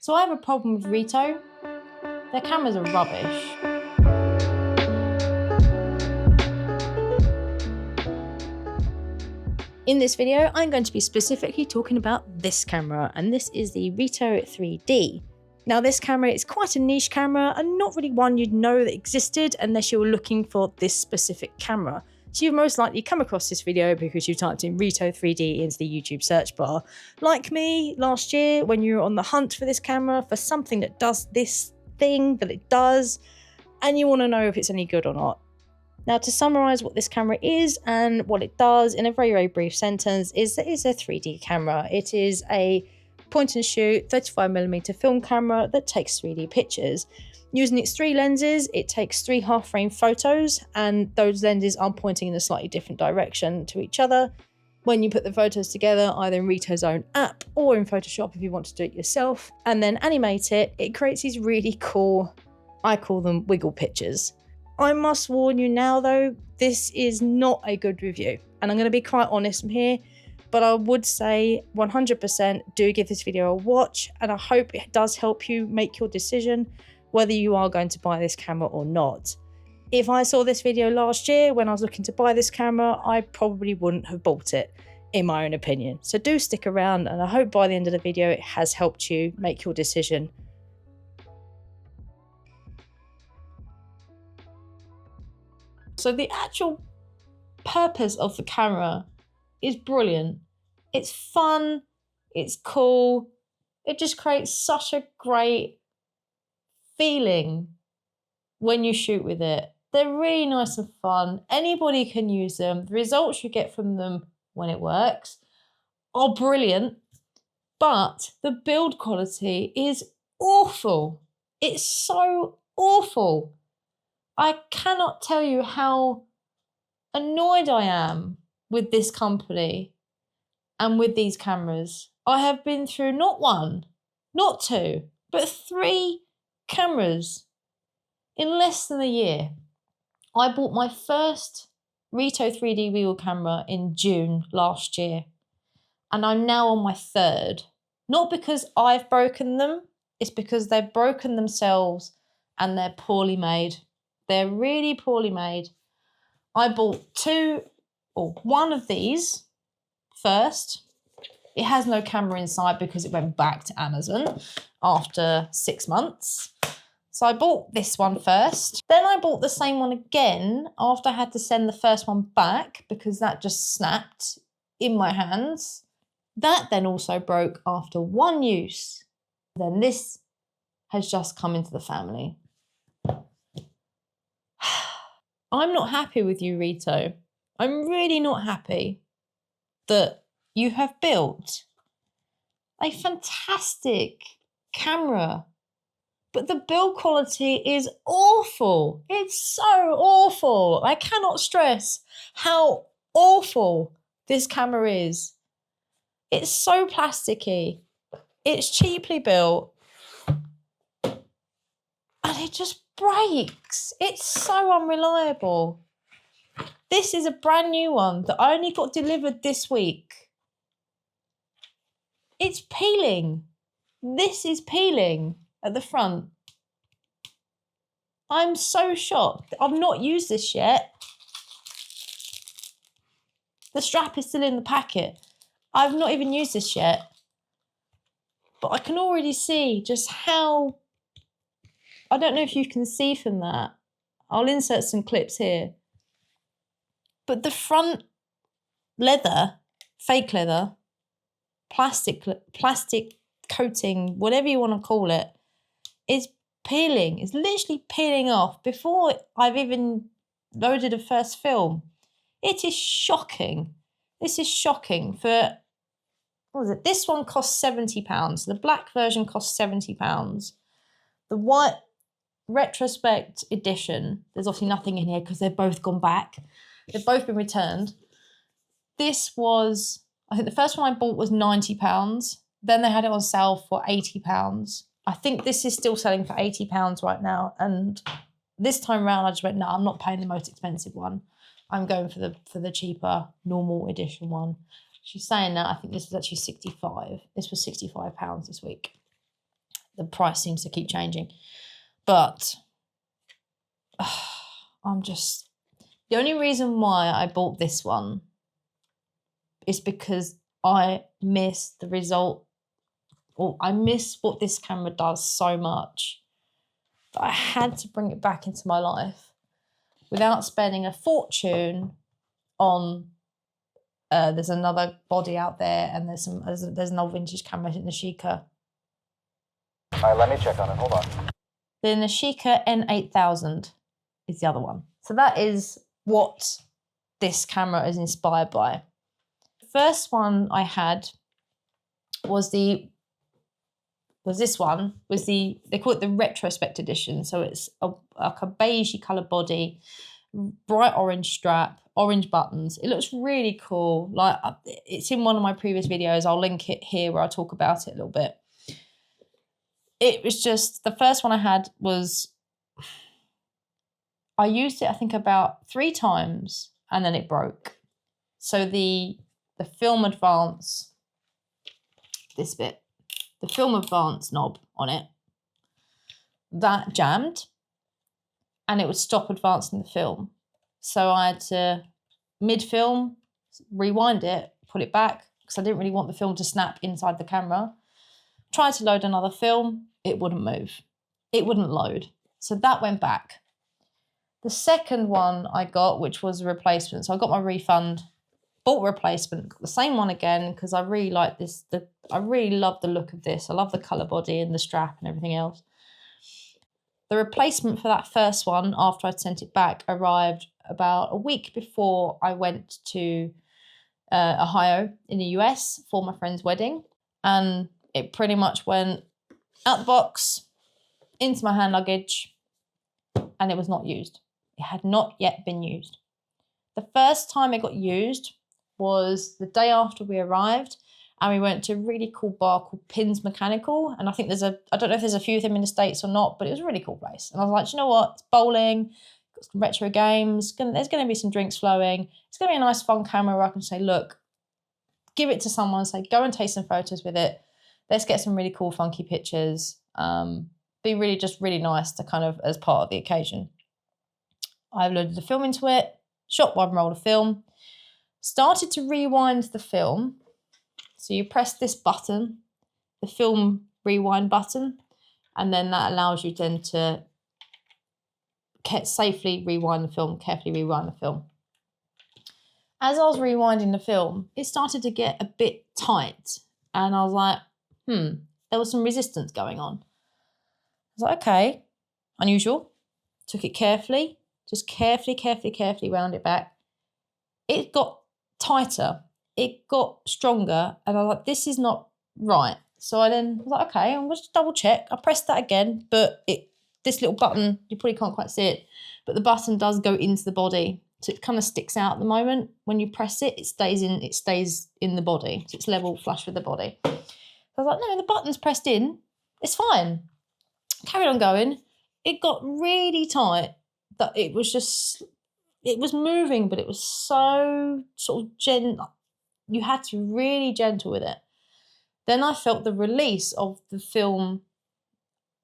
So I have a problem with RETO. Their cameras are rubbish. In this video, I'm going to be specifically talking about this camera, and this is the RETO 3D. Now this camera is quite a niche camera and not really one you'd know that existed unless you were looking for this specific camera. So you've most likely come across this video because you typed in RETO 3D into the YouTube search bar. Like me last year when you were on the hunt for this camera for something that does this thing that it does, and you want to know if it's any good or not. Now, to summarise what this camera is and what it does in a very, very brief sentence is that it's a 3D camera. It is a point and shoot 35mm film camera that takes 3D pictures. Using its 3 lenses, it takes 3 half-frame photos, and those lenses are pointing in a slightly different direction to each other. When you put the photos together, either in Reto's own app or in Photoshop if you want to do it yourself, and then animate it, it creates these really cool, I call them wiggle pictures. I must warn you now though, this is not a good review, and I'm going to be quite honest from here, but I would say 100% do give this video a watch, and I hope it does help you make your decision whether you are going to buy this camera or not. If I saw this video last year when I was looking to buy this camera, I probably wouldn't have bought it, in my own opinion. So do stick around, and I hope by the end of the video it has helped you make your decision. So the actual purpose of the camera is brilliant. It's fun, it's cool, it just creates such a great feeling when you shoot with it. They're really nice and fun. Anybody can use them. The results you get from them when it works are brilliant, but the build quality is awful. It's so awful. I cannot tell you how annoyed I am with this company and with these cameras. I have been through not 1, not 2, but 3 cameras in less than a year. I bought my first RETO 3D wheel camera in June last year, and I'm now on my 3rd. Not because I've broken them, it's because they've broken themselves and they're poorly made. They're really poorly made. I bought 1 of these first. It has no camera inside because it went back to Amazon after 6 months. So I bought this one first. Then I bought the same one again after I had to send the first one back because that just snapped in my hands. That then also broke after 1 use. Then this has just come into the family. I'm not happy with you, RETO. I'm really not happy that you have built a fantastic camera, but the build quality is awful. It's so awful. I cannot stress how awful this camera is. It's so plasticky. It's cheaply built. And it just breaks. It's so unreliable. This is a brand new one that I only got delivered this week. It's peeling. This is peeling at the front. I'm so shocked. I've not used this yet. The strap is still in the packet. I've not even used this yet. But I can already see just how, I don't know if you can see from that. I'll insert some clips here. But the front leather, fake leather, plastic coating, whatever you want to call it, is peeling. It's literally peeling off before I've even loaded a first film. It is shocking. This is shocking. For, what was it? This one cost £70. The black version cost £70. The white retrospect edition, there's obviously nothing in here because they've both gone back. They've both been returned. This was, I think the first one I bought was £90. Then they had it on sale for £80. I think this is still selling for £80 right now. And this time around, I just went, no, I'm not paying the most expensive one. I'm going for the cheaper, normal edition one. She's saying that, I think this was actually 65. This was £65 this week. the price seems to keep changing. But I'm just, the only reason why I bought this one is because I miss the result, or I miss what this camera does so much that I had to bring it back into my life without spending a fortune on, there's another body out there, and there's an old vintage camera in the Sheikah. All right, let me check on it, hold on. The Nashika N8000 is the other one. So that is what this camera is inspired by. The first one I had was they call it the retrospect edition. So it's like a beigey coloured body, bright orange strap, orange buttons. It looks really cool. Like, it's in one of my previous videos. I'll link it here where I talk about it a little bit. It was just, the first one I had was, I used it I think about 3 times and then it broke. So the film advance, this bit, the film advance knob on it, that jammed and it would stop advancing the film. So I had to, mid-film, rewind it, put it back, because I didn't really want the film to snap inside the camera. Tried to load another film, it wouldn't move. It wouldn't load. So that went back. The second one I got, which was a replacement, so I got my refund, bought a replacement, got the same one again, because I really like this. I really love the look of this. I love the colour body and the strap and everything else. The replacement for that first one, after I'd sent it back, arrived about a week before I went to Ohio in the US for my friend's wedding. And it pretty much went out the box, into my hand luggage, and it was not used. It had not yet been used. The first time it got used was the day after we arrived, and we went to a really cool bar called Pins Mechanical. And I think I don't know if there's a few of them in the States or not, but it was a really cool place. And I was like, you know what? It's bowling, got some retro games, there's going to be some drinks flowing. It's going to be a nice, fun camera where I can say, look, give it to someone, say, go and take some photos with it. Let's get some really cool, funky pictures. Be really nice to kind of, as part of the occasion. I loaded the film into it, shot one roll of film, started to rewind the film. So you press this button, the film rewind button, and then that allows you then to safely rewind the film, carefully rewind the film. As I was rewinding the film, it started to get a bit tight, and I was like, there was some resistance going on. I was like, okay, unusual. Took it carefully, just carefully wound it back. It got tighter, it got stronger, and I was like, this is not right. So I then was like, okay, I'm going to double check. I pressed that again, but this little button, you probably can't quite see it, but the button does go into the body. So it kind of sticks out at the moment. When you press it, it stays in the body. So it's level flush with the body. So I was like, no, the button's pressed in. It's fine. Carried on going. It got really tight that it was moving, but it was so sort of gentle. You had to be really gentle with it. Then I felt the release of the film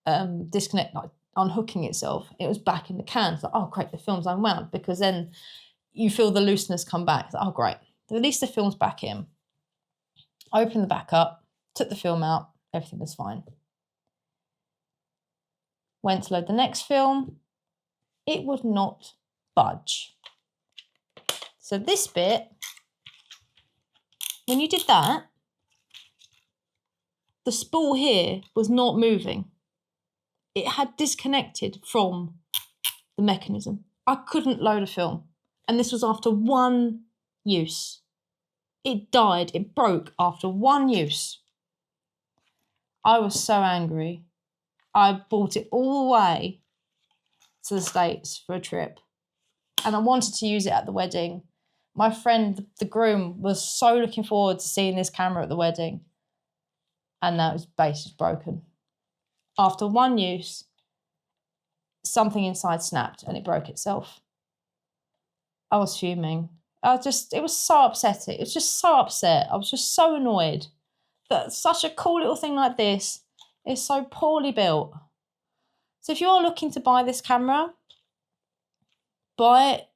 disconnect, like unhooking itself. It was back in the can. It's like, oh, great, the film's unwound, because then you feel the looseness come back. It's like, oh, great, at least the film's back in. Opened the back up, took the film out, everything was fine. Went to load the next film. It would not budge. So this bit, when you did that, the spool here was not moving. It had disconnected from the mechanism. I couldn't load a film. And this was after one use. It died, it broke after one use. I was so angry. I bought it all the way to the States for a trip. And I wanted to use it at the wedding. My friend, the groom, was so looking forward to seeing this camera at the wedding. And now its base is broken. After one use, something inside snapped and it broke itself. I was fuming. It was so upsetting. It was just so upset. I was just so annoyed that such a cool little thing like this It's so poorly built. So if you're looking to buy this camera, buy it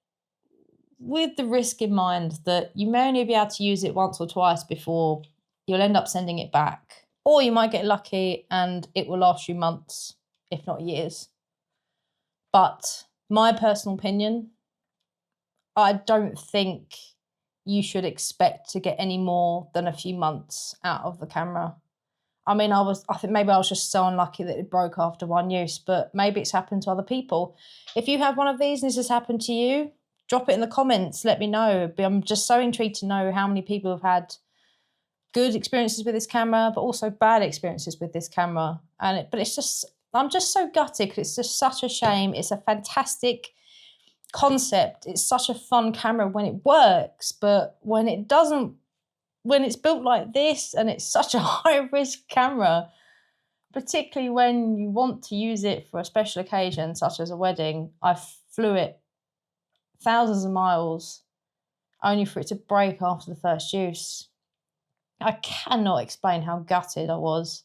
with the risk in mind that you may only be able to use it once or twice before you'll end up sending it back. Or you might get lucky and it will last you months, if not years. But my personal opinion, I don't think you should expect to get any more than a few months out of the camera. I mean, I think maybe I was just so unlucky that it broke after one use, but maybe it's happened to other people. If you have one of these and this has happened to you, drop it in the comments, let me know. I'm just so intrigued to know how many people have had good experiences with this camera, but also bad experiences with this camera. But it's just, I'm just so gutted because it's just such a shame. It's a fantastic concept. It's such a fun camera when it works, but when it doesn't, when it's built like this and it's such a high risk camera, particularly when you want to use it for a special occasion such as a wedding. I flew it thousands of miles only for it to break after the first use. I cannot explain how gutted I was.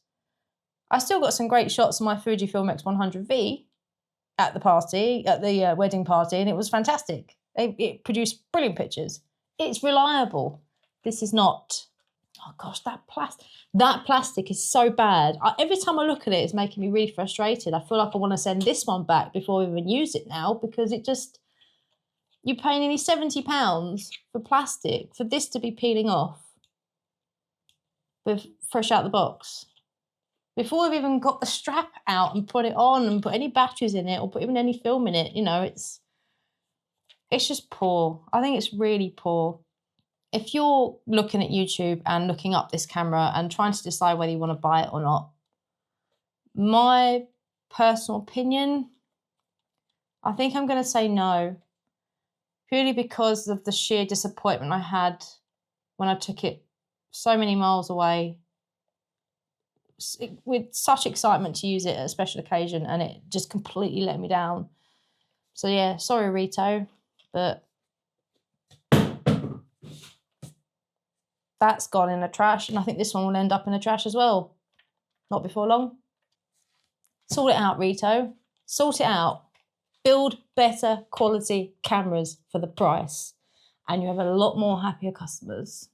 I still got some great shots of my Fujifilm X100V at the party, at the wedding party, and it was fantastic. It produced brilliant pictures. It's reliable. This is not. Oh gosh, that plastic is so bad. Every time I look at it, it's making me really frustrated. I feel like I want to send this one back before we even use it now, because it just, you pay nearly £70 for plastic for this to be peeling off with fresh out the box. Before we've even got the strap out and put it on and put any batteries in it or put even any film in it, you know, it's just poor. I think it's really poor. If you're looking at YouTube and looking up this camera and trying to decide whether you want to buy it or not, my personal opinion, I think I'm going to say no, purely because of the sheer disappointment I had when I took it so many miles away with such excitement to use it at a special occasion, and it just completely let me down. So yeah, sorry RETO, but that's gone in the trash, and I think this one will end up in the trash as well. Not before long. Sort it out, RETO. Sort it out. Build better quality cameras for the price, and you have a lot more happier customers.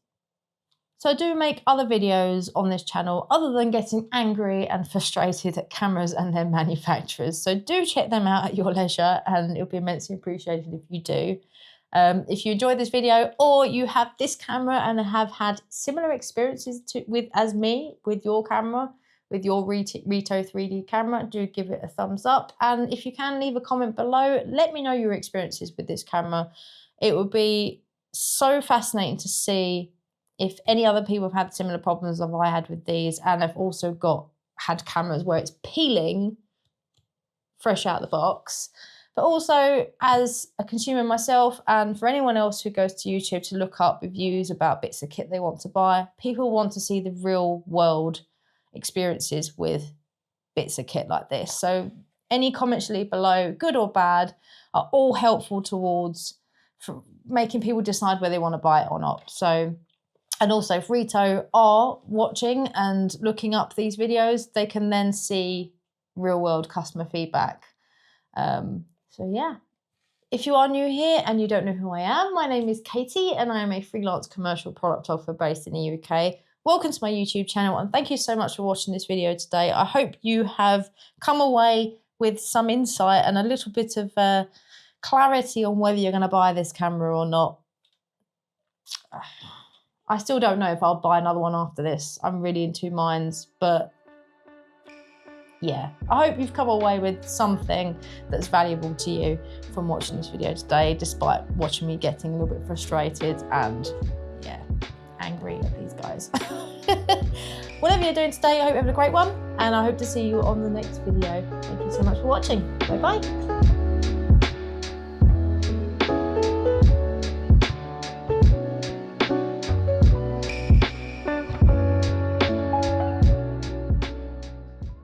So I do make other videos on this channel other than getting angry and frustrated at cameras and their manufacturers. So do check them out at your leisure, and it'll be immensely appreciated if you do. If you enjoyed this video, or you have this camera and have had similar experiences as me with your camera, with your RETO 3D camera, do give it a thumbs up. And if you can, leave a comment below. Let me know your experiences with this camera. It would be so fascinating to see if any other people have had similar problems as I had with these, and have also had cameras where it's peeling fresh out of the box. But also, as a consumer myself, and for anyone else who goes to YouTube to look up reviews about bits of kit they want to buy, people want to see the real world experiences with bits of kit like this. So any comments you leave below, good or bad, are all helpful towards making people decide whether they want to buy it or not. So, and also if RETO are watching and looking up these videos, they can then see real world customer feedback. So yeah, if you are new here and you don't know who I am, my name is Katie and I am a freelance commercial product offer based in the UK. Welcome to my YouTube channel, and thank you so much for watching this video today. I hope you have come away with some insight and a little bit of clarity on whether you're going to buy this camera or not. I still don't know if I'll buy another one after this. I'm really in two minds, but yeah, I hope you've come away with something that's valuable to you from watching this video today, despite watching me getting a little bit frustrated and, yeah, angry at these guys. Whatever you're doing today, I hope you're having a great one, and I hope to see you on the next video. Thank you so much for watching. Bye-bye.